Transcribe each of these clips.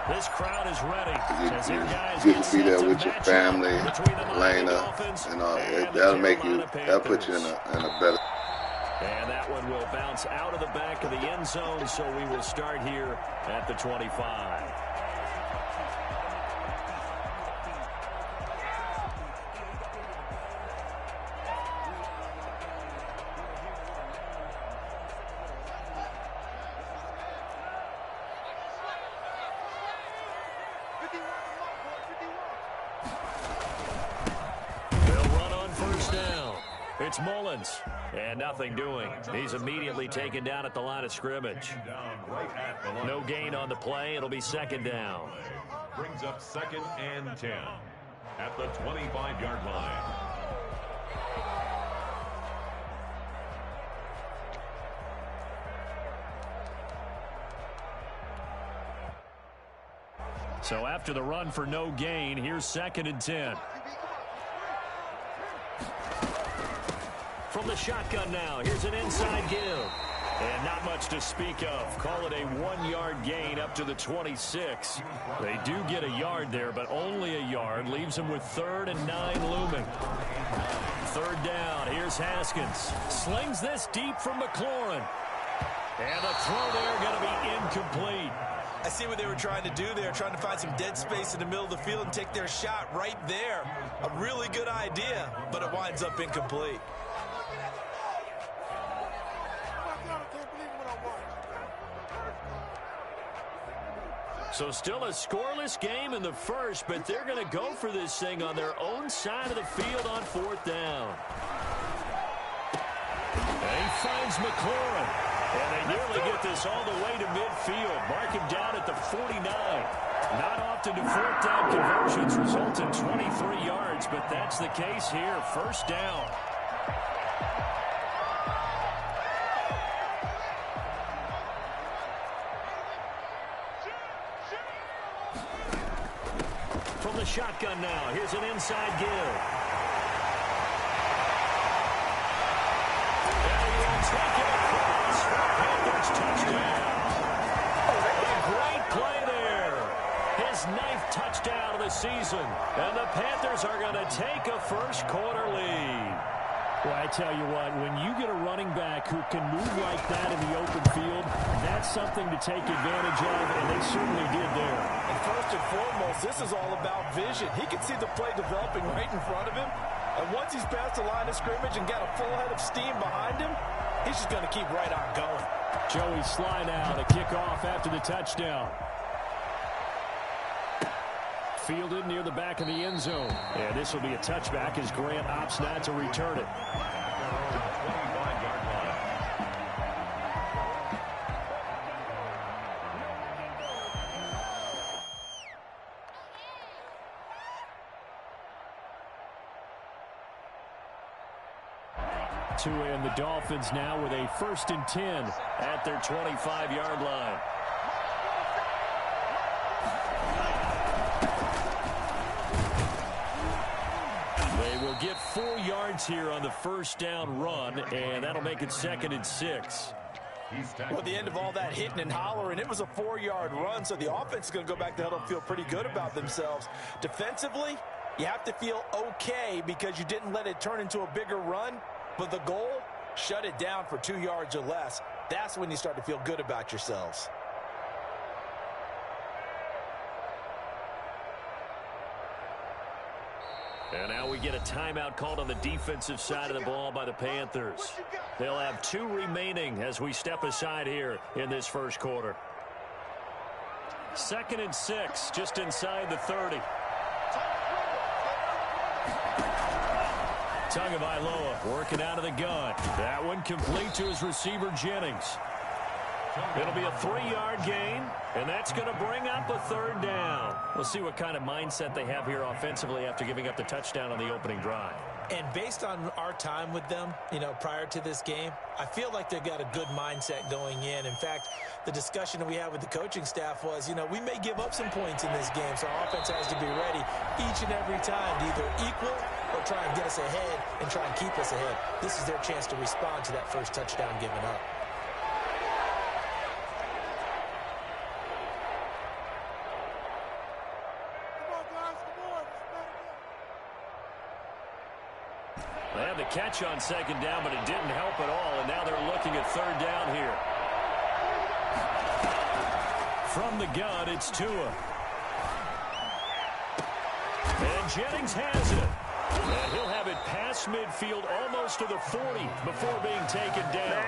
This crowd is ready. You get to be there with your family, Elena, that'll put you in a better. And that one will bounce out of the back of the end zone, so we will start here at the 25. It's Mullins, and nothing doing. He's immediately taken down at the line of scrimmage. No gain on the play. It'll be second down. Brings up 2nd and 10 at the 25-yard line. So after the run for no gain, here's 2nd and 10. From the shotgun now, here's an inside give. And not much to speak of. Call it a 1-yard gain up to the 26. They do get a yard there, but only a yard. Leaves them with 3rd and 9 looming. 3rd down, here's Haskins. Slings this deep from McLaurin. And the throw there going to be incomplete. I see what they were trying to do there, trying to find some dead space in the middle of the field and take their shot right there. A really good idea, but it winds up incomplete. So still a scoreless game in the first, but they're going to go for this thing on their own side of the field on 4th down. And he finds McLaurin. And they nearly get this all the way to midfield. Mark him down at the 49. Not often do 4th down conversions result in 23 yards, but that's the case here. 1st down. From the shotgun now, here's an inside give. And he will take it across for a Panthers touchdown. A great play there. His 9th touchdown of the season. And the Panthers are going to take a first-quarter lead. Well, I tell you what, when you get a running back who can move like that in the open field, that's something to take advantage of, and they certainly did there. And first and foremost, this is all about vision. He can see the play developing right in front of him, and once he's past the line of scrimmage and got a full head of steam behind him, he's just going to keep right on going. Joey Sly now to kick off after the touchdown. Fielded near the back of the end zone. And this will be a touchback as Grant opts not to return it. To end the Dolphins now with a 1st and 10 at their 25-yard line. Get 4 yards here on the 1st down run, and that'll make it 2nd and 6. Well, at the end of all that hitting and hollering, it was a 4-yard run, so the offense is going to go back to huddle and feel pretty good about themselves. Defensively, you have to feel okay because you didn't let it turn into a bigger run, but the goal, shut it down for 2 yards or less. That's when you start to feel good about yourselves. And now we get a timeout called on the defensive side of the ball by the Panthers. They'll have 2 remaining as we step aside here in this first quarter. 2nd and 6, just inside the 30. Tagovailoa working out of the gun. That one complete to his receiver, Jennings. It'll be a 3-yard gain, and that's going to bring up a 3rd down. We'll see what kind of mindset they have here offensively after giving up the touchdown on the opening drive. And based on our time with them, prior to this game, I feel like they've got a good mindset going in. In fact, the discussion that we had with the coaching staff was, we may give up some points in this game, so our offense has to be ready each and every time to either equal or try and get us ahead and try and keep us ahead. This is their chance to respond to that first touchdown given up. They had the catch on second down, but it didn't help at all, and now they're looking at third down here. From the gun, it's Tua. And Jennings has it. And he'll have it past midfield almost to the 40 before being taken down.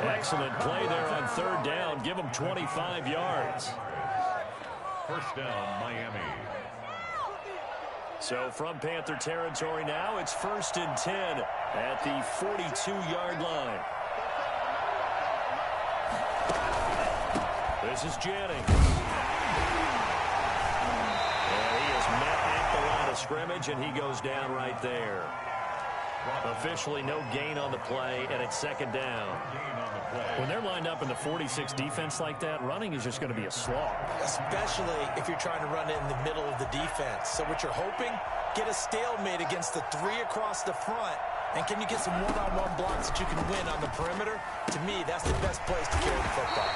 Excellent play there on third down. Give them 25 yards. First down, Miami. So from Panther territory now, it's 1st and 10 at the 42-yard line. This is Jennings. And he is met at the line of scrimmage, and he goes down right there. Officially no gain on the play, and it's second down. When they're lined up in the 46 defense like that, running is just going to be a slog. Especially if you're trying to run it in the middle of the defense. So what you're hoping, get a stalemate against the three across the front. And can you get some one-on-one blocks that you can win on the perimeter? To me, that's the best place to carry the football.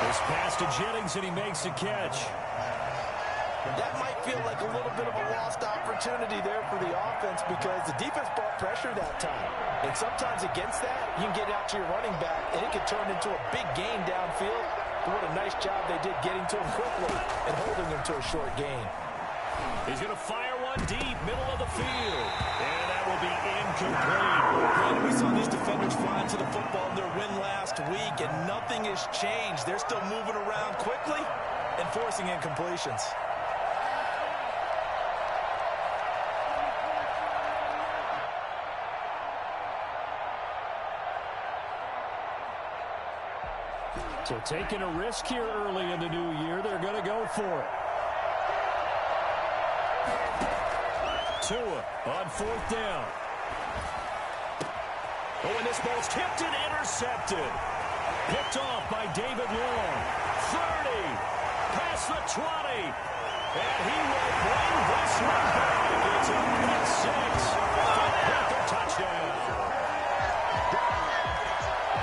This pass to Jennings, and he makes the catch. That might feel like a little bit of a lost opportunity there for the offense because the defense brought pressure that time. And sometimes against that, you can get out to your running back, and it could turn into a big gain downfield. But what a nice job they did getting to him quickly and holding him to a short gain. He's going to fire one deep, middle of the field. And that will be incomplete. And we saw these defenders flying to the football in their win last week, and nothing has changed. They're still moving around quickly and forcing incompletions. So taking a risk here early in the new year, they're going to go for it. Tua on fourth down. Oh, and this ball's tipped and intercepted. Picked off by David Long. 30, past the 20. And he will bring this one back. It's a pick six. Panther touchdown.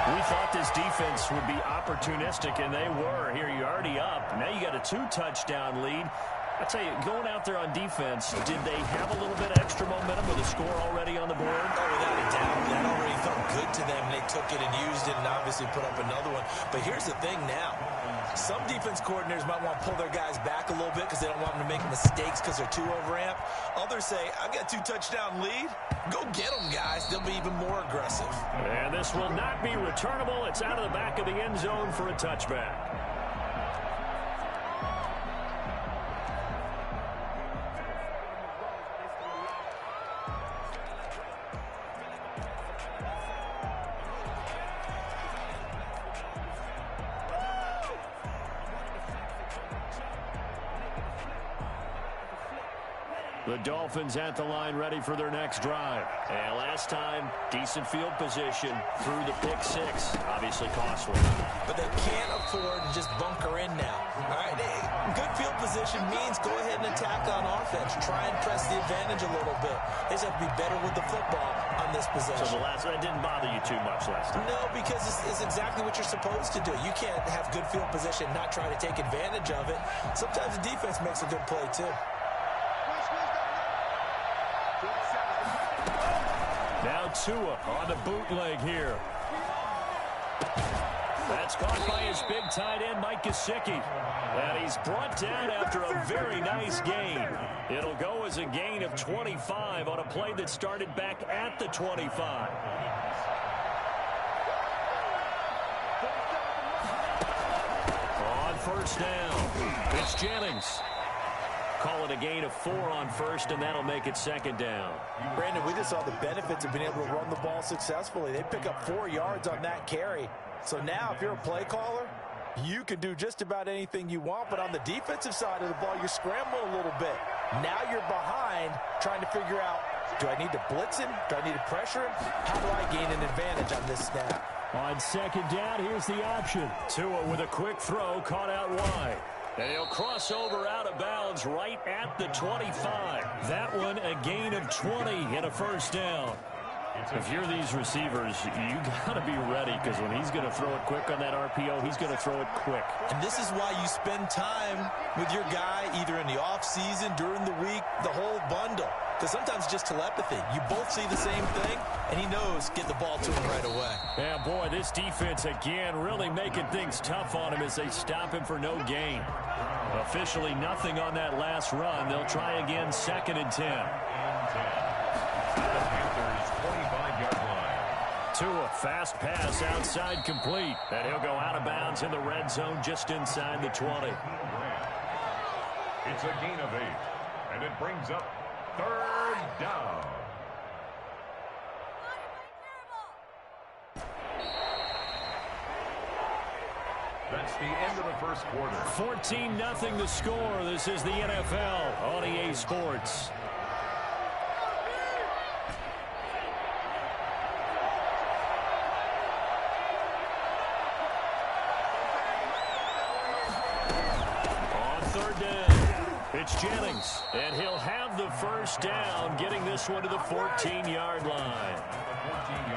We thought this defense would be opportunistic, and they were. Here, you're already up. Now you got a 2-touchdown lead. I tell you, going out there on defense, did they have a little bit of extra momentum with a score already on the board? Oh, without a doubt. That already felt good to them. They took it and used it and obviously put up another one. But here's the thing now. Some defense coordinators might want to pull their guys back a little bit because they don't want them to make mistakes because they're too overamped. Others say, I've got a 2-touchdown lead. Go get them, guys. They'll be even more aggressive. And this will not be returnable. It's out of the back of the end zone for a touchback. The Dolphins at the line ready for their next drive. And last time, decent field position through the pick six. Obviously costly. But they can't afford to just bunker in now. All right, good field position means go ahead and attack on offense. Try and press the advantage a little bit. They just have to be better with the football on this possession. So that didn't bother you too much last time? No, because it's exactly what you're supposed to do. You can't have good field position and not try to take advantage of it. Sometimes the defense makes a good play, too. Now Tua on the bootleg here. That's caught by his big tight end, Mike Gesicki. And he's brought down after a very nice gain. It'll go as a gain of 25 on a play that started back at the 25. On first down, it's Jennings. Call it a gain of 4 on first, and that'll make it second down. Brandon, we just saw the benefits of being able to run the ball successfully. They pick up 4 yards on that carry. So now if you're a play caller, you can do just about anything you want. But on the defensive side of the ball, you're scrambling a little bit. Now you're behind trying to figure out, do I need to blitz him? Do I need to pressure him? How do I gain an advantage on this snap? On second down, here's the option. Tua with a quick throw, caught out wide. And he'll cross over out of bounds right at the 25. That one a gain of 20 and a first down. If you're these receivers, you got to be ready because when he's going to throw it quick on that RPO, he's going to throw it quick. And this is why you spend time with your guys either in the off-season, during the week, the whole bundle. Because sometimes it's just telepathy. You both see the same thing, and he knows get the ball to him right away. Yeah, boy, this defense again really making things tough on him as they stop him for no gain. Officially nothing on that last run. They'll try again, 2nd and 10. To a fast pass outside complete. And he'll go out of bounds in the red zone just inside the 20. It's a gain of 8. And it brings up 3rd down. That's the end of the first quarter. 14-0 the score. This is the NFL on EA Sports. It's Jennings, and he'll have the first down, getting this one to the 14-yard line.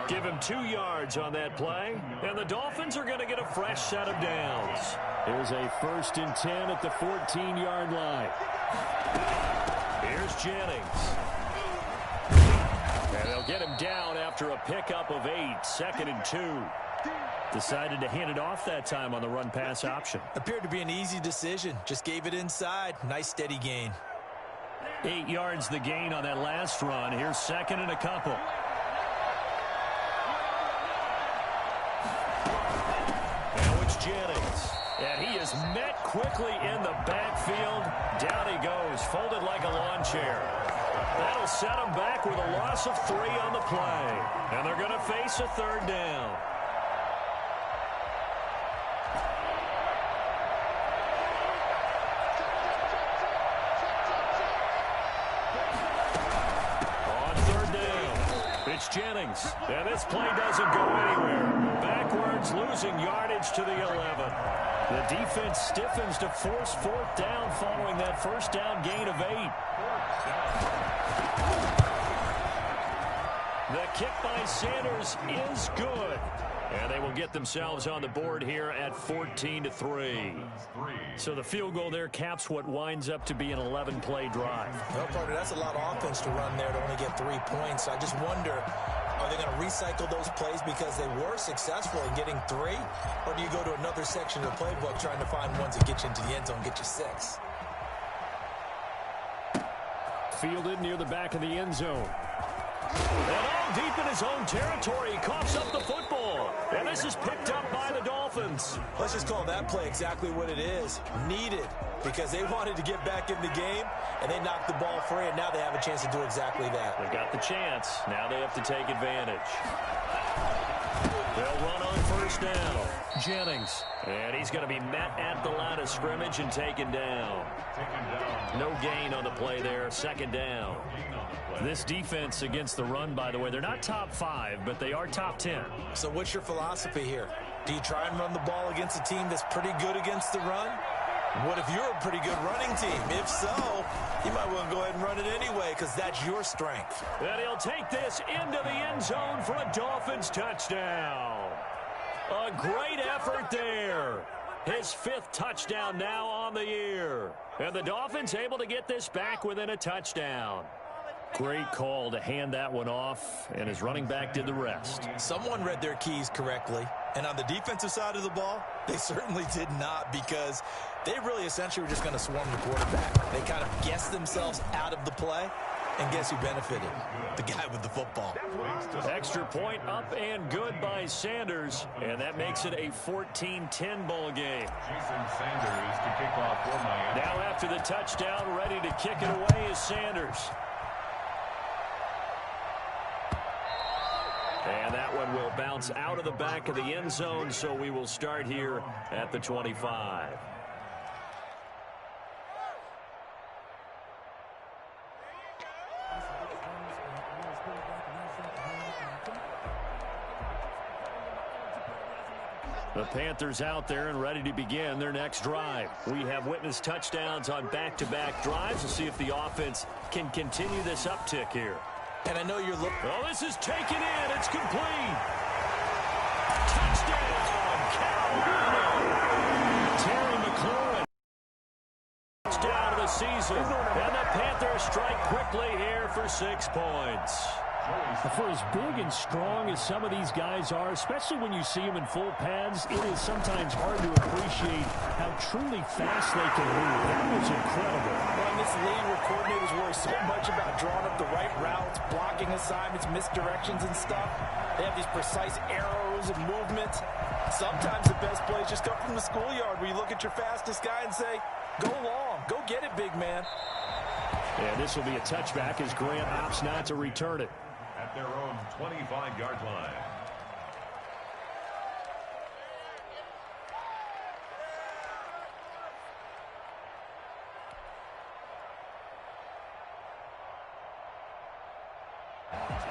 Give him 2 yards on that play, and the Dolphins are going to get a fresh set of downs. Here's a 1st and 10 at the 14-yard line. Here's Jennings. And they'll get him down after a pickup of 8, 2nd and 2. Decided to hand it off that time on the run-pass option. Appeared to be an easy decision. Just gave it inside. Nice steady gain. 8 yards the gain on that last run. Here's 2nd and a couple. Now it's Jennings. And he is met quickly in the backfield. Down he goes, folded like a lawn chair. That'll set him back with a loss of 3 on the play. And they're going to face a 3rd down. Jennings, and this play doesn't go anywhere. Backwards, losing yardage to the 11. The defense stiffens to force 4th down following that first down gain of 8. The kick by Sanders is good. And they will get themselves on the board here at 14-3. So the field goal there caps what winds up to be an 11-play drive. Well, Carter, that's a lot of offense to run there to only get 3 points. I just wonder, are they going to recycle those plays because they were successful in getting 3? Or do you go to another section of the playbook trying to find ones that get you into the end zone, get you 6? Fielded near the back of the end zone. And all deep in his own territory, he coughs up the football. And this is picked up by the Dolphins. Let's just call that play exactly what it is. Needed, because they wanted to get back in the game, and they knocked the ball free, and now they have a chance to do exactly that. They got the chance. Now they have to take advantage. They'll run on 1st down. Jennings. And he's going to be met at the line of scrimmage and taken down. No gain on the play there. 2nd down. This defense against the run, by the way, they're not top 5, but they are top 10. So what's your philosophy here? Do you try and run the ball against a team that's pretty good against the run? What if you're a pretty good running team? If so, you might want to go ahead and run it anyway because that's your strength. And he'll take this into the end zone for a Dolphins touchdown. A great effort there. His 5th touchdown now on the year. And the Dolphins able to get this back within a touchdown. Great call to hand that one off, and his running back did the rest. Someone read their keys correctly, and on the defensive side of the ball, they certainly did not, because they really essentially were just going to swarm the quarterback. They kind of guessed themselves out of the play, and guess who benefited? The guy with the football. Extra point up and good by Sanders, and that makes it a 14-10 ball game. Jason Sanders to kick off for Miami. Now after the touchdown, ready to kick it away is Sanders. And that one will bounce out of the back of the end zone, so we will start here at the 25. The Panthers out there and ready to begin their next drive. We have witnessed touchdowns on back-to-back drives to see if the offense can continue this uptick here. And I know you're looking. Oh, this is taken in. It's complete. Touchdown, Carolina. Terry McLaurin. touchdown of the season. And the Panthers strike quickly here for 6 points. For as big and strong as some of these guys are, especially when you see them in full pads, it is sometimes hard to appreciate how truly fast they can move. That was incredible. Well, in this league where coordinators worry so much about drawing up the right routes, blocking assignments, misdirections and stuff, they have these precise arrows and movements. Sometimes the best plays just come from the schoolyard where you look at your fastest guy and say, go long, go get it, big man. And this will be a touchback as Grant opts not to return it. At their own 25-yard line.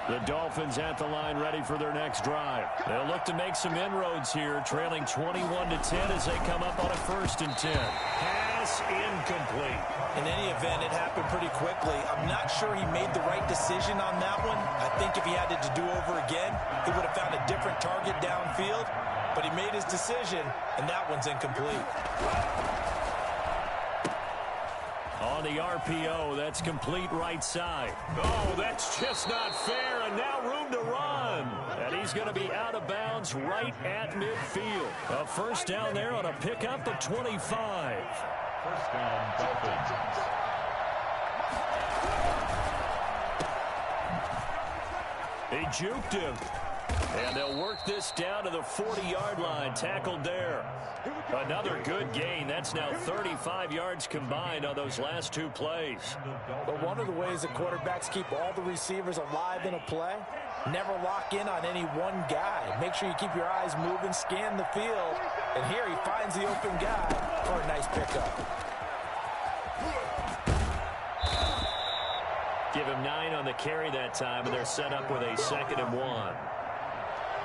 The Dolphins at the line ready for their next drive. They'll look to make some inroads here, trailing 21-10 as they come up on a 1st and 10. Pass incomplete. In any event, it happened pretty quickly. I'm not sure he made the right decision on that one. I think if he had it to do over again, he would have found a different target downfield. But he made his decision, and that one's incomplete. On the RPO, that's complete right side. Oh, that's just not fair, and now room to run. And he's going to be out of bounds right at midfield. A 1st down there on a pickup of 25. 1st down, Dolphins. He juked him. And they'll work this down to the 40-yard line. Tackled there. Another good gain. That's now 35 yards combined on those last 2 plays. But one of the ways the quarterbacks keep all the receivers alive in a play, never lock in on any one guy. Make sure you keep your eyes moving, scan the field. And here he finds the open guy for a nice pickup. Give him 9 on the carry that time, and they're set up with a 2nd and 1.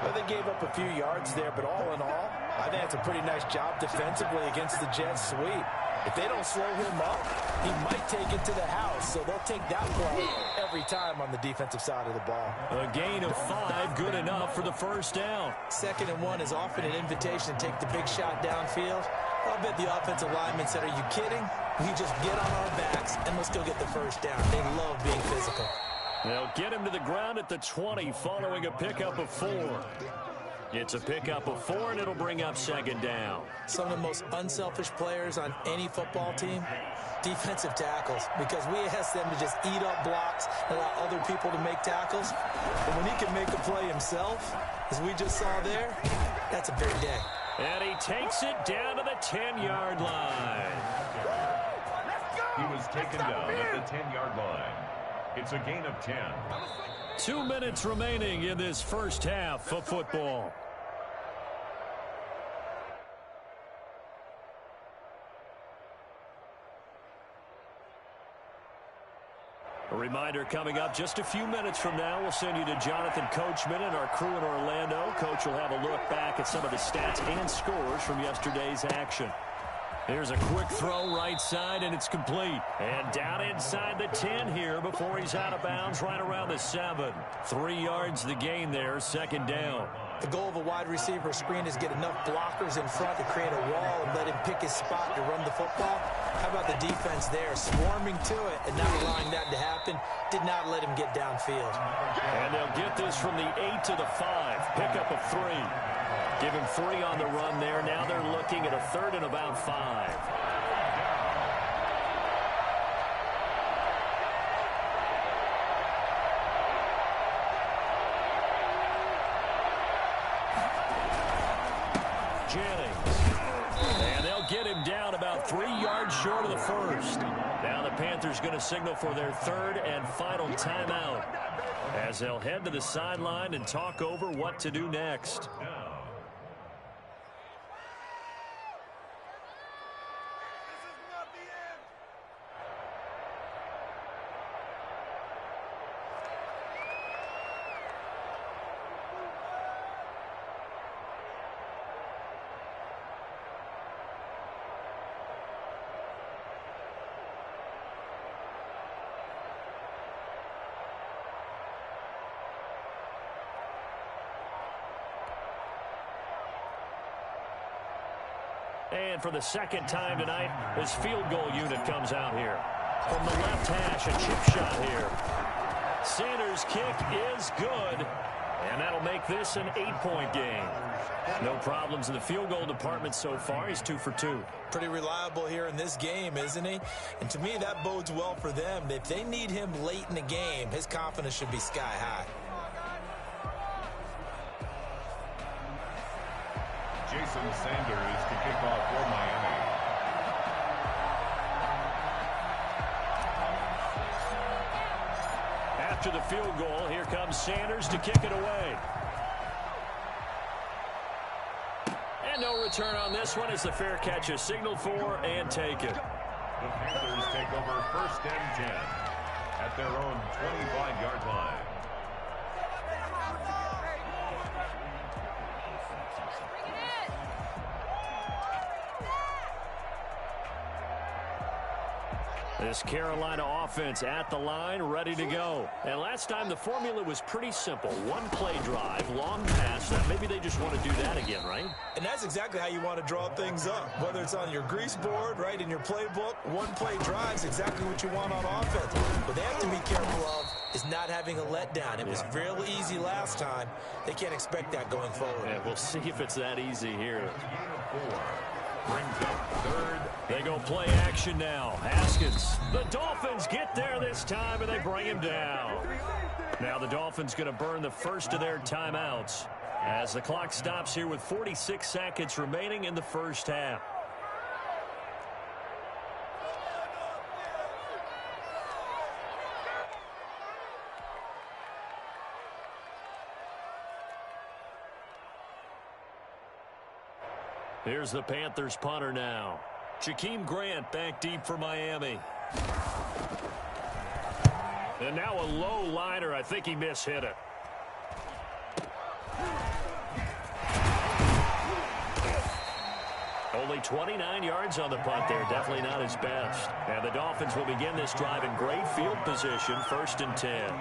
Well, they gave up a few yards there, but all in all, I think it's a pretty nice job defensively against the Jets sweep. If they don't slow him up, he might take it to the house, so they'll take that play every time on the defensive side of the ball. A gain of 5, good enough for the 1st down. 2nd and 1 is often an invitation to take the big shot downfield. I'll bet the offensive lineman said, are you kidding? We just get on our backs and let's go get the 1st down. They love being physical. They'll get him to the ground at the 20 following a pickup of 4. It's a pickup of 4, and it'll bring up 2nd down. Some of the most unselfish players on any football team, defensive tackles, because we ask them to just eat up blocks and allow other people to make tackles. But when he can make a play himself, as we just saw there, that's a big day. And he takes it down to the 10-yard line. He was taken down at the 10-yard line. It's a gain of 10. 2 minutes remaining in this 1st half of football. A reminder coming up just a few minutes from now, we'll send you to Jonathan Coachman and our crew in Orlando. Coach will have a look back at some of the stats and scores from yesterday's action. Here's a quick throw right side, and it's complete. And down inside the 10 here before he's out of bounds right around the 7. 3 yards the gain there, 2nd down. The goal of a wide receiver screen is get enough blockers in front to create a wall and let him pick his spot to run the football. How about the defense there, swarming to it and not allowing that to happen? Did not let him get downfield. And they'll get this from the 8 to the 5. Pickup of 3. Give him 3 on the run there. Now they're looking at a 3rd and about 5. And they'll get him down about 3 yards short of the 1st. Now the Panthers going to signal for their 3rd and final timeout as they'll head to the sideline and talk over what to do next. And for the second time tonight, his field goal unit comes out here. From the left hash, a chip shot here. Sanders' kick is good. And that'll make this an 8-point game. No problems in the field goal department so far. He's 2 for 2. Pretty reliable here in this game, isn't he? And to me, that bodes well for them. If they need him late in the game, his confidence should be sky high. Jason Sanders to kick off for Miami. After the field goal, here comes Sanders to kick it away. And no return on this one as the fair catch is signaled for and taken. The Panthers take over 1st and 10 at their own 25-yard line. This Carolina offense at the line, ready to go. And last time the formula was pretty simple. One play drive, long pass. Maybe they just want to do that again, right? And that's exactly how you want to draw things up. Whether it's on your grease board, right, in your playbook, one play drive is exactly what you want on offense. What they have to be careful of is not having a letdown. It was real easy last time. They can't expect that going forward. Yeah, we'll see if it's that easy here. Brings up 3rd. They go play action now. Haskins. The Dolphins get there this time, and they bring him down. Now the Dolphins going to burn the first of their timeouts as the clock stops here with 46 seconds remaining in the first half. Here's the Panthers punter now. Jakeem Grant back deep for Miami. And now a low liner. I think he mishit it. Only 29 yards on the punt there. Definitely not his best. And the Dolphins will begin this drive in great field position. 1st and 10.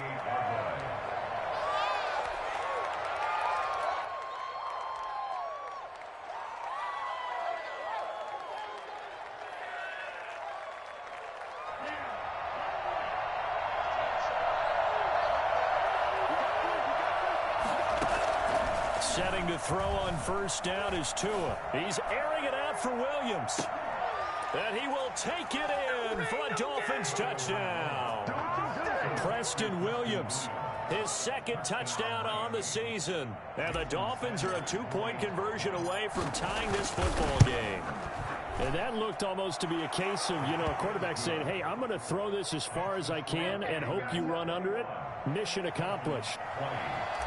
Setting to throw on 1st down is Tua. He's airing it out for Williams. And he will take it in for a Dolphins touchdown. Preston Williams, his 2nd touchdown on the season. And the Dolphins are a 2-point conversion away from tying this football game. And that looked almost to be a case of, a quarterback saying, hey, I'm going to throw this as far as I can and hope you run under it. Mission accomplished.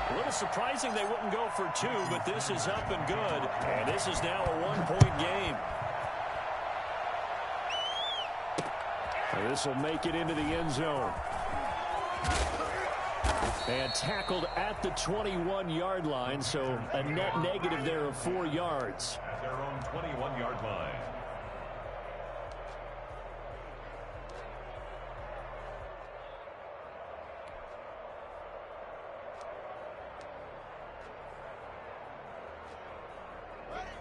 A little surprising they wouldn't go for 2, but this is up and good. And this is now a 1-point game. And this will make it into the end zone. And tackled at the 21-yard line, so a net negative there of 4 yards. At their own 21-yard line.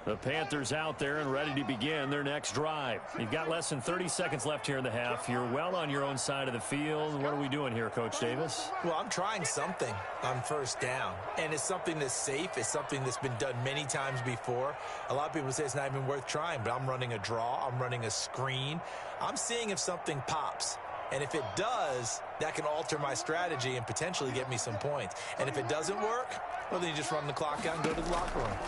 The Panthers out there and ready to begin their next drive. You've got less than 30 seconds left here in the half. You're well on your own side of the field. What are we doing here, Coach Davis? Well, I'm trying something on 1st down, and it's something that's safe. It's something that's been done many times before. A lot of people say it's not even worth trying, but I'm running a draw. I'm running a screen. I'm seeing if something pops. And if it does, that can alter my strategy and potentially get me some points. And if it doesn't work, well, then you just run the clock out and go to the locker room.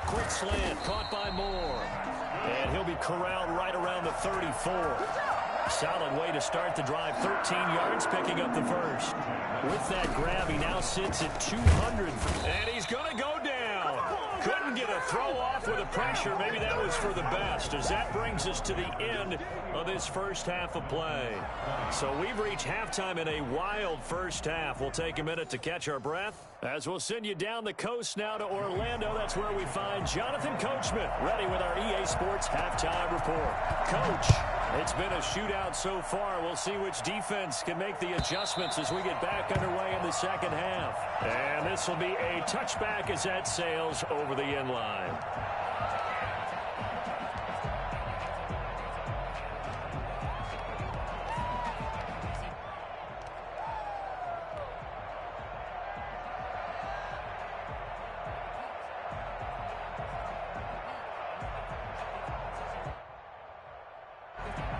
Quick slant, caught by Moore. And he'll be corralled right around the 34. Solid way to start the drive. 13 yards, picking up the first. With that grab, he now sits at 200. And he's going to go down. Couldn't get a throw off with the pressure. Maybe that was for the best, as that brings us to the end of this first half of play. So we've reached halftime in a wild first half. We'll take a minute to catch our breath, as we'll send you down the coast now to Orlando. That's where we find Jonathan Coachman, ready with our EA Sports Halftime Report. Coach, it's been a shootout so far. We'll see which defense can make the adjustments as we get back underway in the second half. And this will be a touchback as that sails over the end line.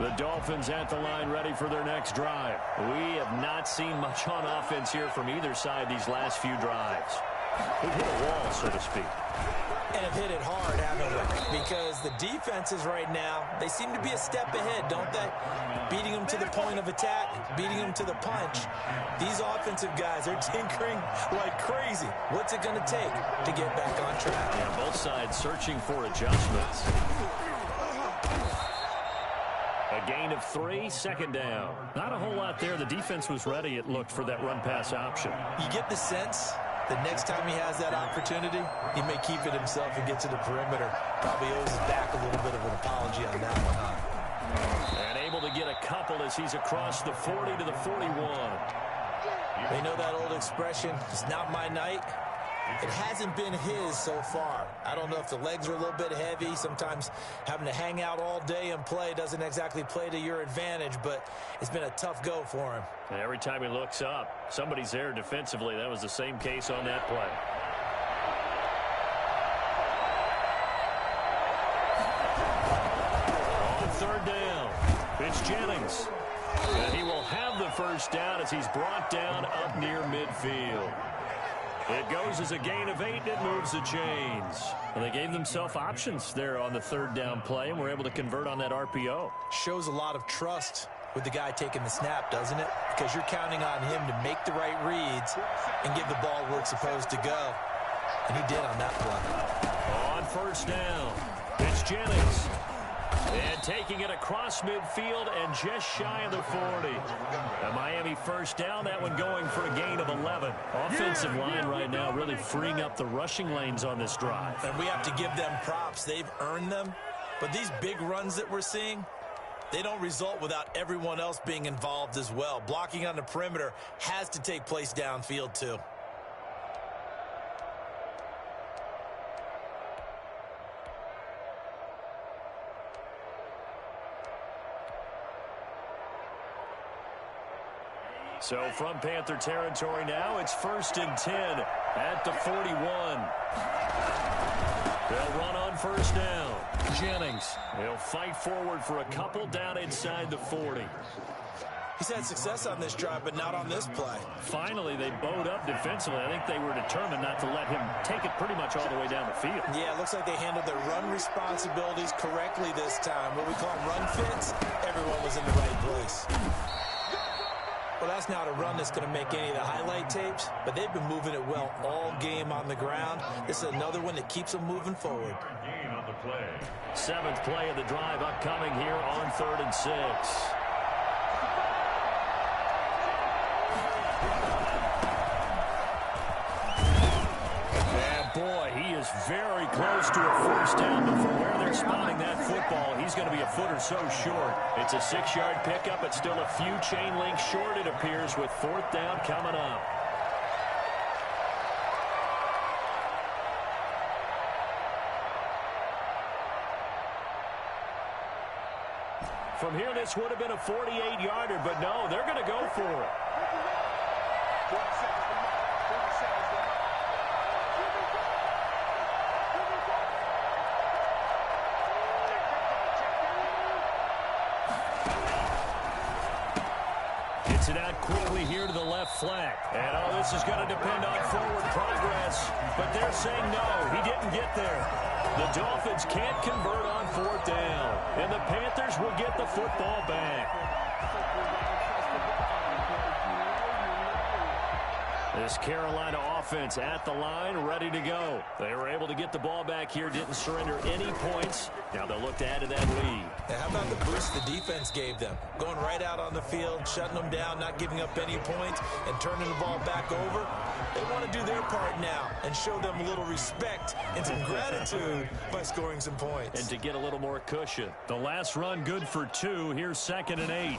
The Dolphins at the line ready for their next drive. We have not seen much on offense here from either side these last few drives. We've hit a wall, so to speak. And have hit it hard, haven't we? Because the defenses right now, they seem to be a step ahead, don't they? Beating them to the point of attack, beating them to the punch. These offensive guys are tinkering like crazy. What's it going to take to get back on track? Yeah, both sides searching for adjustments. A gain of 3, second down. Not a whole lot there. The defense was ready, it looked, for that run-pass option. You get the sense the next time he has that opportunity, he may keep it himself and get to the perimeter. Probably owes his back a little bit of an apology on that one, huh? And able to get a couple as he's across the 40 to the 41. They know that old expression, it's not my night. It hasn't been his so far. I don't know if the legs are a little bit heavy. Sometimes having to hang out all day and play doesn't exactly play to your advantage, but it's been a tough go for him. And every time he looks up, somebody's there defensively. That was the same case on that play. On third down, it's Jennings. And he will have the first down as he's brought down up near midfield. It goes as a gain of 8, and it moves the chains. And they gave themselves options there on the third down play, and were able to convert on that RPO. Shows a lot of trust with the guy taking the snap, doesn't it? Because you're counting on him to make the right reads and give the ball where it's supposed to go. And he did on that play. On first down, it's Jennings. And taking it across midfield and just shy of the 40. A Miami first down, that one going for a gain of 11. Offensive line right now really freeing up the rushing lanes on this drive. And we have to give them props. They've earned them. But these big runs that we're seeing, they don't result without everyone else being involved as well. Blocking on the perimeter has to take place downfield too. So from Panther territory now, it's 1st and 10 at the 41. They'll run on first down. Jennings, he'll fight forward for a couple down inside the 40. He's had success on this drive, but not on this play. Finally, they bowed up defensively. I think they were determined not to let him take it pretty much all the way down the field. Yeah, it looks like they handled their run responsibilities correctly this time. What we call run fits, everyone was in the right place. Well, that's not a run that's going to make any of the highlight tapes, but they've been moving it well all game on the ground. This is another one that keeps them moving forward. Gain on the play. 7th play of the drive upcoming here on 3rd and 6. Boy, he is very close to a first down, but from where they're spotting that football, he's going to be a foot or so short. It's a 6-yard pickup, but still a few chain links short, it appears, with 4th down coming up. From here, this would have been a 48-yarder, but no, they're going to go for it. Gets it out quickly here to the left flank. And, oh, this is going to depend on forward progress. But they're saying no, he didn't get there. The Dolphins can't convert on 4th down. And the Panthers will get the football back. This Carolina offense at the line, ready to go. They were able to get the ball back here, didn't surrender any points. Now they'll look to add to that lead. Now, how about the boost the defense gave them? Going right out on the field, shutting them down, not giving up any points, and turning the ball back over. They want to do their part now and show them a little respect and some gratitude by scoring some points. And to get a little more cushion. The last run good for 2. Here's 2nd and 8.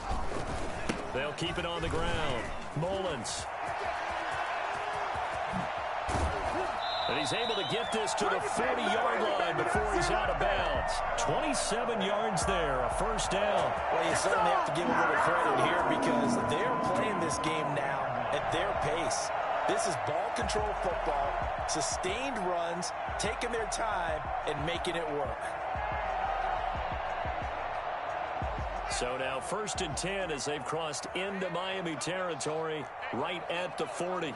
They'll keep it on the ground. Mullins. And he's able to get this to the 40-yard line before he's out of bounds. 27 yards there, a first down. Well, you certainly have to give a little credit here because they're playing this game now at their pace. This is ball control football, sustained runs, taking their time, and making it work. So now 1st and 10 as they've crossed into Miami territory right at the 40.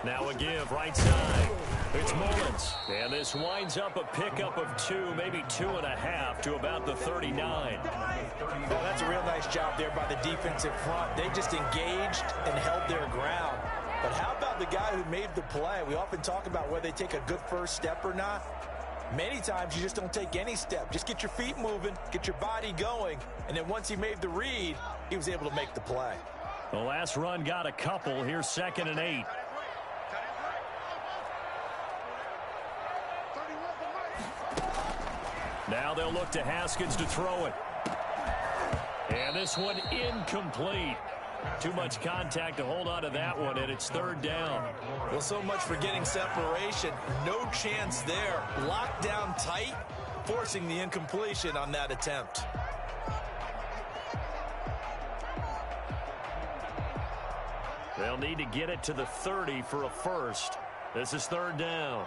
Now a give right side. It's Mullins. And this winds up a pickup of 2, maybe 2.5 to about the 39. Well, that's a real nice job there by the defensive front. They just engaged and held their ground. But how about the guy who made the play? We often talk about whether they take a good first step or not. Many times you just don't take any step. Just get your feet moving, get your body going, and then once he made the read, he was able to make the play. The last run got a couple. Here's 2nd and 8. Now they'll look to Haskins to throw it. And this one incomplete. Too much contact to hold on to that one, and it's 3rd down. Well, so much for getting separation. No chance there. Locked down tight, forcing the incompletion on that attempt. They'll need to get it to the 30 for a first. This is 3rd down.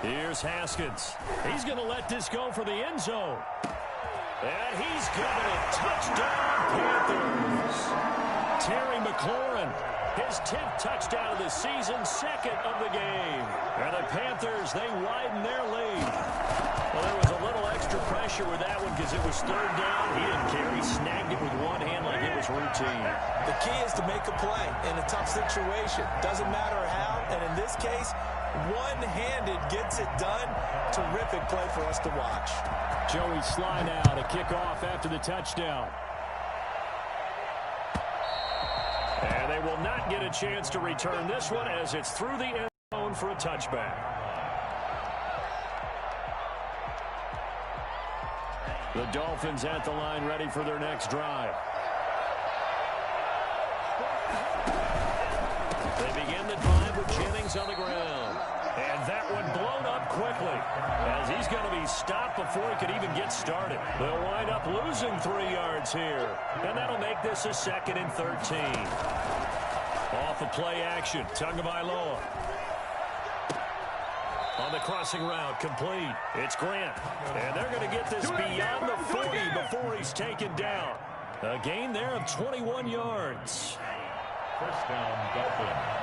Here's Haskins. He's going to let this go for the end zone. And he's got it. Touchdown, Panthers. Terry McLaurin, his 10th touchdown of the season, 2nd of the game. And the Panthers, they widen their lead. Well, there was a little extra pressure with that one because it was 3rd down. He didn't care. He snagged it with one hand like it was routine. The key is to make a play in a tough situation. Doesn't matter how, and in this case, one-handed gets it done. Terrific play for us to watch. Joey Sly now to kick off after the touchdown. And they will not get a chance to return this one as it's through the end zone for a touchback. The Dolphins at the line ready for their next drive. They begin the drive with Jennings on the ground. And that one blown up quickly as he's going to be stopped before he could even get started. They'll wind up losing 3 yards here. And that'll make this a 2nd and 13. Off of play action, Tagovailoa. On the crossing route, complete. It's Grant. And they're going to get this beyond the 40 before he's taken down. A gain there of 21 yards. 1st down, Dolphins.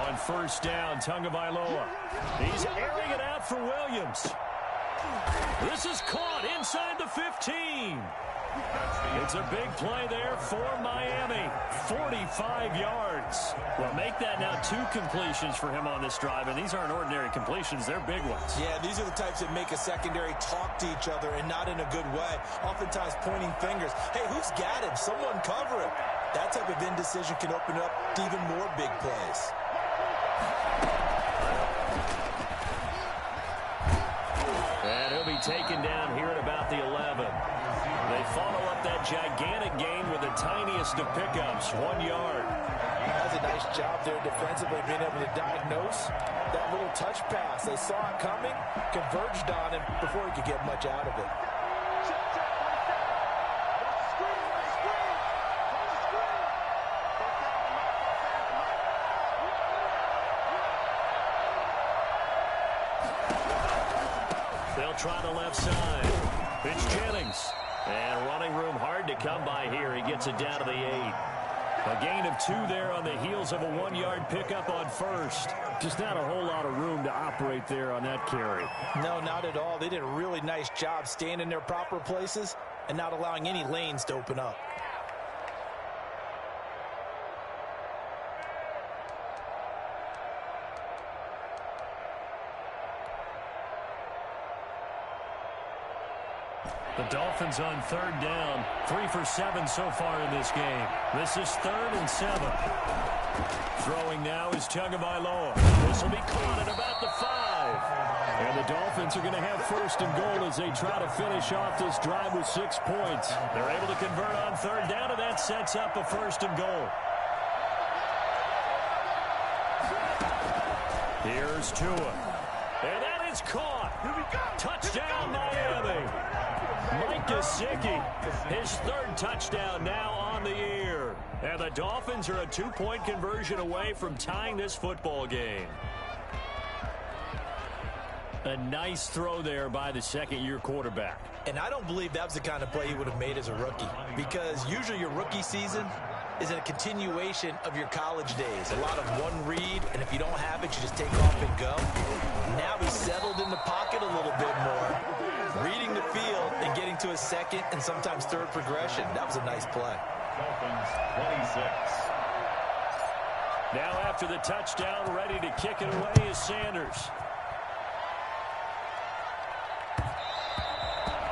On 1st down, Tagovailoa. He's airing it out for Williams. This is caught inside the 15. It's a big play there for Miami. 45 yards. Well, make that now 2 completions for him on this drive, and these aren't ordinary completions. They're big ones. Yeah, these are the types that make a secondary talk to each other and not in a good way. Oftentimes pointing fingers. Hey, who's got him? Someone cover him. That type of indecision can open up to even more big plays. And he'll be taken down here at about the 11. They follow up that gigantic gain with the tiniest of pickups, 1 yard. That's a nice job there defensively, being able to diagnose that little touch pass. They saw it coming, converged on him before he could get much out of it. They'll try the left side. It's Jennings. And running room hard to come by here. He gets it down to the 8. A gain of 2 there on the heels of a 1-yard pickup on 1st. Just not a whole lot of room to operate there on that carry. No, not at all. They did a really nice job staying in their proper places and not allowing any lanes to open up. The Dolphins on 3rd down. 3 for 7 so far in this game. This is 3rd and 7. Throwing now is Tagovailoa. This will be caught at about the 5. And the Dolphins are going to have 1st and goal as they try to finish off this drive with 6 points. They're able to convert on 3rd down, and that sets up a 1st and goal. Here's Tua. And that is caught. Touchdown, Miami. Mike Gesicki, his third touchdown now on the year. And the Dolphins are a 2-point conversion away from tying this football game. A nice throw there by the second-year quarterback. And I don't believe that was the kind of play he would have made as a rookie, because usually your rookie season is a continuation of your college days. A lot of one read, and if you don't have it, you just take off and go. Now he's settled in the pocket a little bit more, reading the field and getting to a second and sometimes third progression. That was a nice play. Dolphins 26. Now after the touchdown, ready to kick it away is Sanders.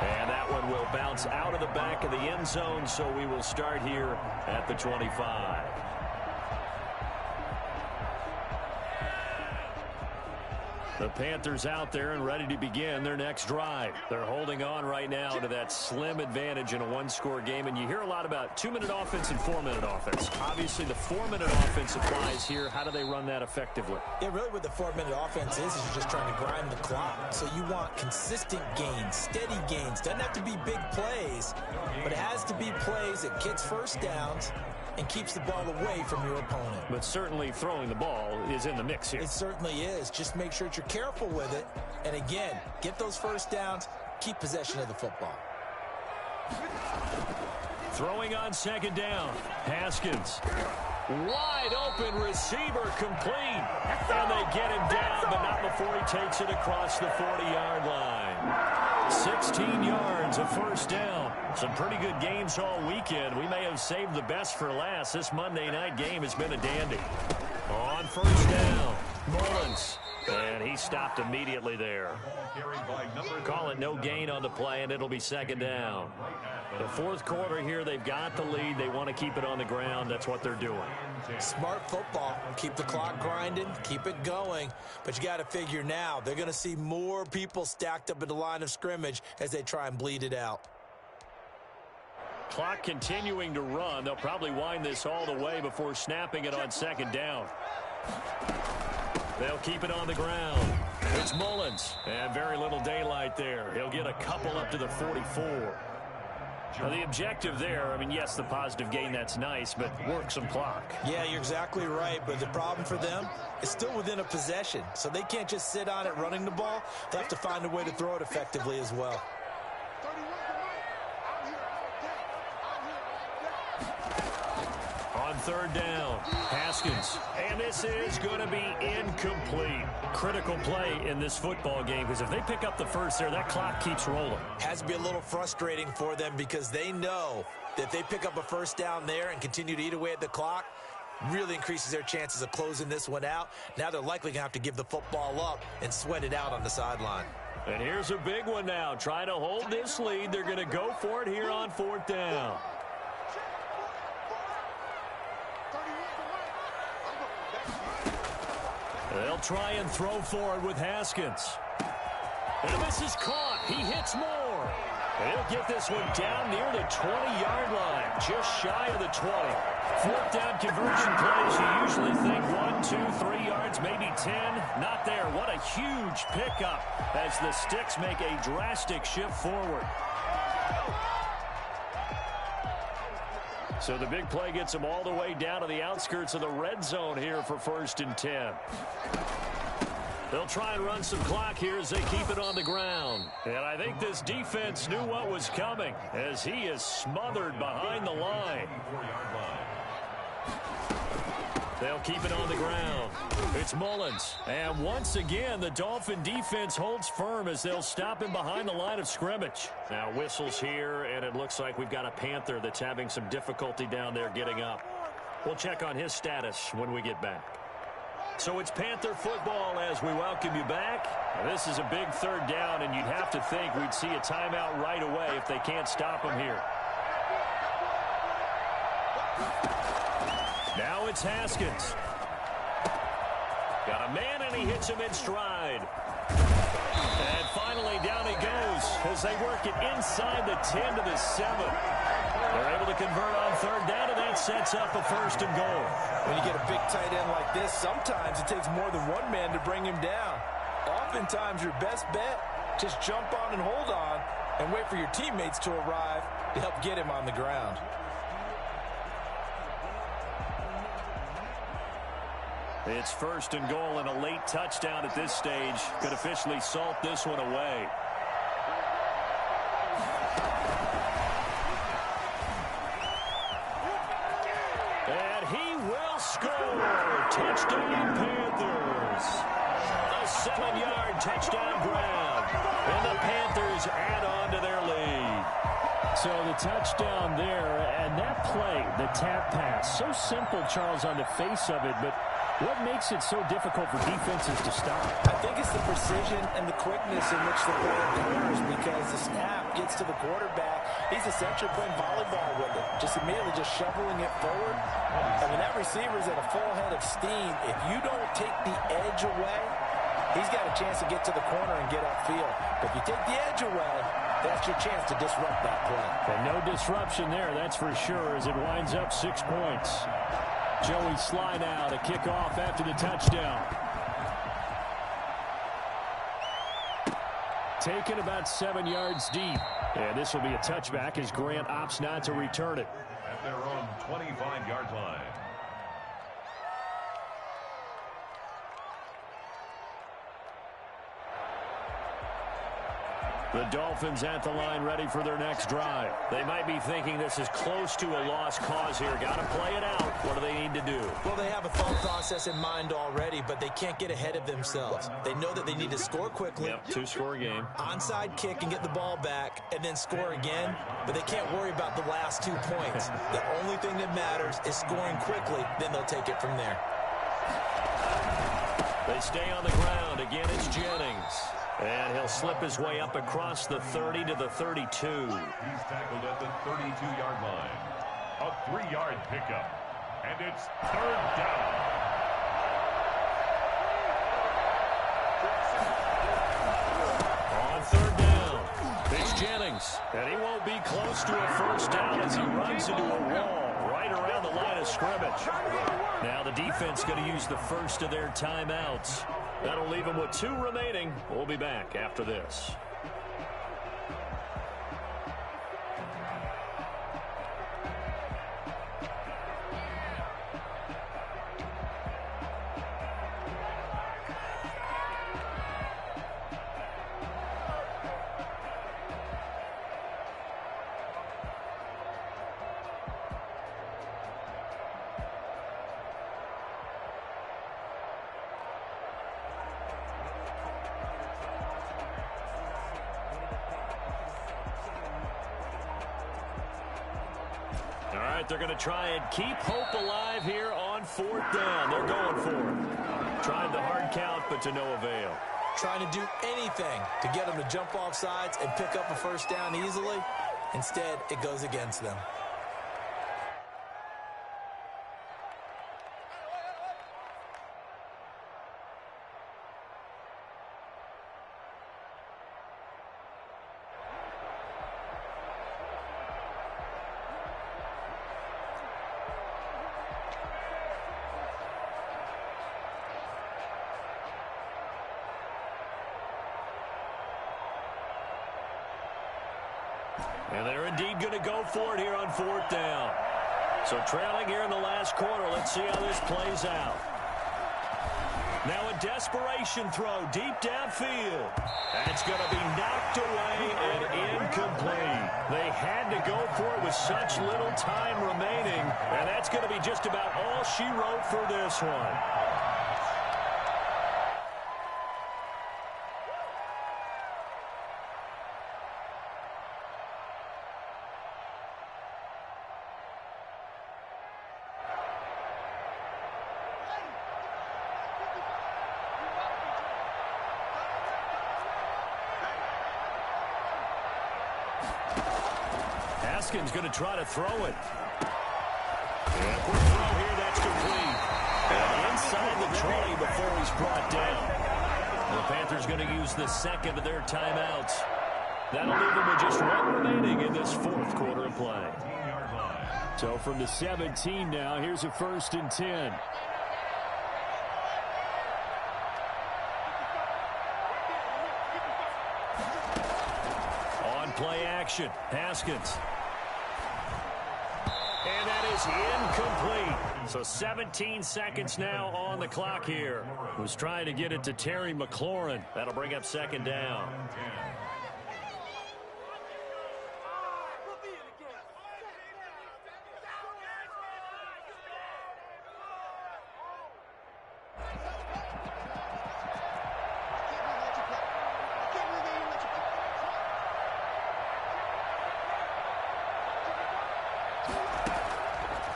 And that one will bounce out of the back of the end zone, so we will start here at the 25. The Panthers out there and ready to begin their next drive. They're holding on right now to that slim advantage in a one-score game, and you hear a lot about 2-minute offense and 4-minute offense. Obviously, the 4-minute offense applies here. How do they run that effectively? Yeah, really what the 4-minute offense is you're just trying to grind the clock. So you want consistent gains, steady gains. Doesn't have to be big plays, but it has to be plays that gets first downs and keeps the ball away from your opponent. But certainly throwing the ball is in the mix here. It certainly is. Just make sure that you're careful with it. And again, get those first downs, keep possession of the football. Throwing on second down, Haskins. Wide open receiver complete. And they get him down, but not before he takes it across the 40-yard line. 16 yards, a first down. Some pretty good games all weekend. We may have saved the best for last. This Monday night game has been a dandy. On first down, Mullins. And he stopped immediately there. Call it no gain on the play, and it'll be second down. The fourth quarter here, they've got the lead. They want to keep it on the ground. That's what they're doing. Smart football. Keep the clock grinding. Keep it going. But you got to figure now, they're going to see more people stacked up at the line of scrimmage as they try and bleed it out. Clock continuing to run. They'll probably wind this all the way before snapping it on second down. They'll keep it on the ground. It's Mullins. And very little daylight there. He'll get a couple up to the 44. Now, the objective there, I mean, yes, the positive gain, that's nice, but work some clock. Yeah, you're exactly right, but the problem for them is still within a possession, so they can't just sit on it running the ball. They have to find a way to throw it effectively as well. On third down, Haskins. And this is going to be incomplete. Critical play in this football game, because if they pick up the first there, that clock keeps rolling. Has to be a little frustrating for them because they know that if they pick up a first down there and continue to eat away at the clock, really increases their chances of closing this one out. Now they're likely going to have to give the football up and sweat it out on the sideline. And here's a big one now. Trying to hold this lead. They're going to go for it here on fourth down. They'll try and throw forward with Haskins. And this is caught. He hits more. They'll get this one down near the 20-yard line, just shy of the 20. Fourth down conversion plays, you usually think 1, 2, 3 yards, maybe 10. Not there. What a huge pickup as the Sticks make a drastic shift forward. So the big play gets them all the way down to the outskirts of the red zone here for 1st and 10. They'll try and run some clock here as they keep it on the ground. And I think this defense knew what was coming as he is smothered behind the line. They'll keep it on the ground. It's Mullins. And once again, the Dolphin defense holds firm as they'll stop him behind the line of scrimmage. Now whistles here, and it looks like we've got a Panther that's having some difficulty down there getting up. We'll check on his status when we get back. So it's Panther football as we welcome you back. Now, this is a big third down, and you'd have to think we'd see a timeout right away if they can't stop him here. Now it's Haskins. Got a man, and he hits him in stride. And finally, down he goes as they work it inside the 10 to the 7. They're able to convert on third down, and that sets up a 1st and goal. When you get a big tight end like this, sometimes it takes more than one man to bring him down. Oftentimes, your best bet, just jump on and hold on and wait for your teammates to arrive to help get him on the ground. It's first and goal, and a late touchdown at this stage could officially salt this one away. And he will score. Touchdown, Panthers. A 7-yard touchdown grab. And the Panthers add on to their lead. So the touchdown there, and that play, the tap pass, so simple, Charles, on the face of it, but what makes it so difficult for defenses to stop? I think it's the precision and the quickness in which the player occurs, because the snap gets to the quarterback. He's essentially playing volleyball with it, just immediately just shoveling it forward. And when that receiver's at a full head of steam, if you don't take the edge away, he's got a chance to get to the corner and get upfield. But if you take the edge away, that's your chance to disrupt that play. And no disruption there, that's for sure, as it winds up 6 points. Joey Sly now to kick off after the touchdown. Taken about 7 yards deep. And this will be a touchback as Grant opts not to return it. At their own 25-yard line. The Dolphins at the line ready for their next drive. They might be thinking this is close to a lost cause here. Got to play it out. What do they need to do? Well, they have a thought process in mind already, but they can't get ahead of themselves. They know that they need to score quickly. Yep, 2-score game. Onside kick and get the ball back and then score again, but they can't worry about the last 2 points. The only thing that matters is scoring quickly, then they'll take it from there. They stay on the ground. Again, it's Jennings. And he'll slip his way up across the 30 to the 32. He's tackled at the 32-yard line. A 3-yard pickup. And it's 3rd down. On 3rd down, it's Jennings. And he won't be close to a first down as he runs into a wall right around the line of scrimmage. Now the defense going to use the first of their timeouts. That'll leave them with 2 remaining. We'll be back after this. They're going to try and keep hope alive here on 4th down. They're going for it. Tried the hard count, but to no avail. Trying to do anything to get them to jump off sides and pick up a first down easily. Instead, it goes against them. And they're indeed going to go for it here on 4th down. So trailing here in the last quarter. Let's see how this plays out. Now a desperation throw deep downfield. That's going to be knocked away and incomplete. They had to go for it with such little time remaining. And that's going to be just about all she wrote for this one. Haskins going to try to throw it. And quick throw here, that's complete. And inside the 20 before he's brought down. The Panthers going to use the second of their timeouts. That'll leave them with just 1 remaining in this 4th quarter of play. So from the 17 now, here's a 1st and 10. On play action. Haskins. And that is incomplete. So 17 seconds now on the clock here. Was trying to get it to Terry McLaurin. That'll bring up second down.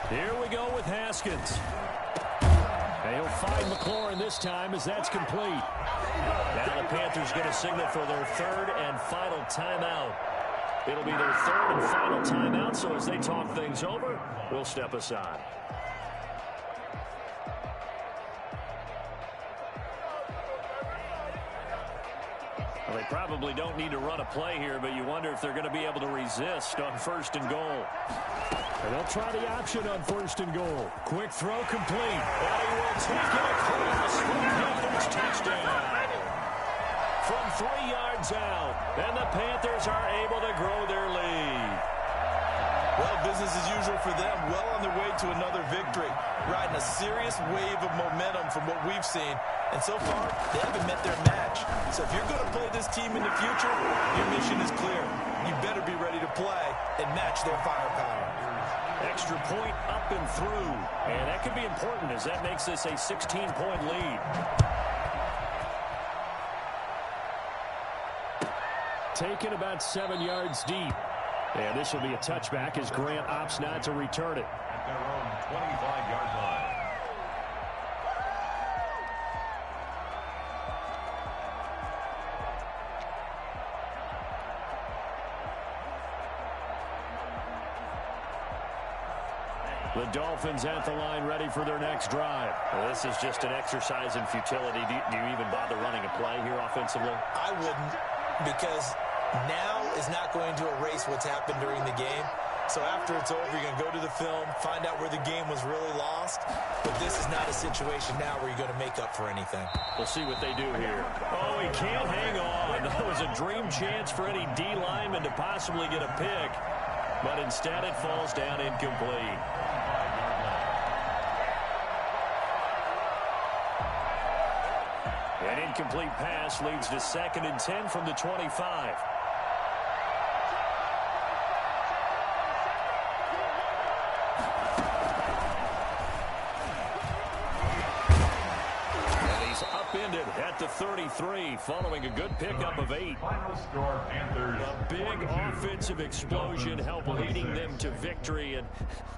Here we go with Haskins. And he'll find McLaurin this time as that's complete. Now the Panthers get a signal for their third and final timeout. It'll be their third and final timeout, so as they talk things over, we'll step aside. Well, they probably don't need to run a play here, but you wonder if they're going to be able to resist on first and goal. And they'll try the option on first and goal. Quick throw complete. And he will take it across for the Panthers touchdown. From 3 yards out, and the Panthers are able to grow their lead. Well, business as usual for them. Well on their way to another victory. Riding a serious wave of momentum from what we've seen. And so far, they haven't met their match. So if you're going to play this team in the future, your mission is clear. You better be ready to play and match their firepower. Extra point up and through. And that could be important as that makes this a 16-point lead. Taken about 7 yards deep. And this will be a touchback as Grant opts not to return it. At their own 25-yard line. The Dolphins at the line ready for their next drive. Well, this is just an exercise in futility. Do you even bother running a play here offensively? I wouldn't, because now is not going to erase what's happened during the game. So after it's over, you're going to go to the film, find out where the game was really lost. But this is not a situation now where you're going to make up for anything. We'll see what they do here. Oh, he can't hang on. That was a dream chance for any D lineman to possibly get a pick. But instead it falls down incomplete. An incomplete pass leads to 2nd and 10 from the 25. And he's upended at the 33 following a good pickup of 8. Final score, Panthers. A big offensive explosion helped leading them to victory. And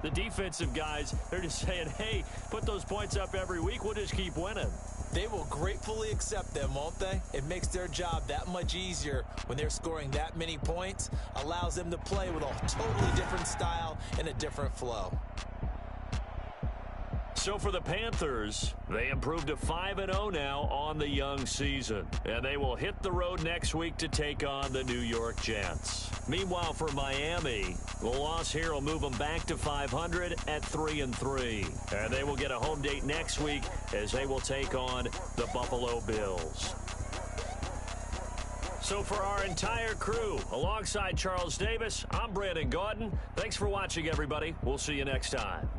the defensive guys, they're just saying, hey, put those points up every week. We'll just keep winning. They will gratefully accept them, won't they? It makes their job that much easier when they're scoring that many points. Allows them to play with a totally different style and a different flow. So for the Panthers, they improved to 5-0 now on the young season. And they will hit the road next week to take on the New York Jets. Meanwhile, for Miami, the loss here will move them back to 500 at 3-3. And they will get a home date next week as they will take on the Buffalo Bills. So for our entire crew, alongside Charles Davis, I'm Brandon Gaudin. Thanks for watching, everybody. We'll see you next time.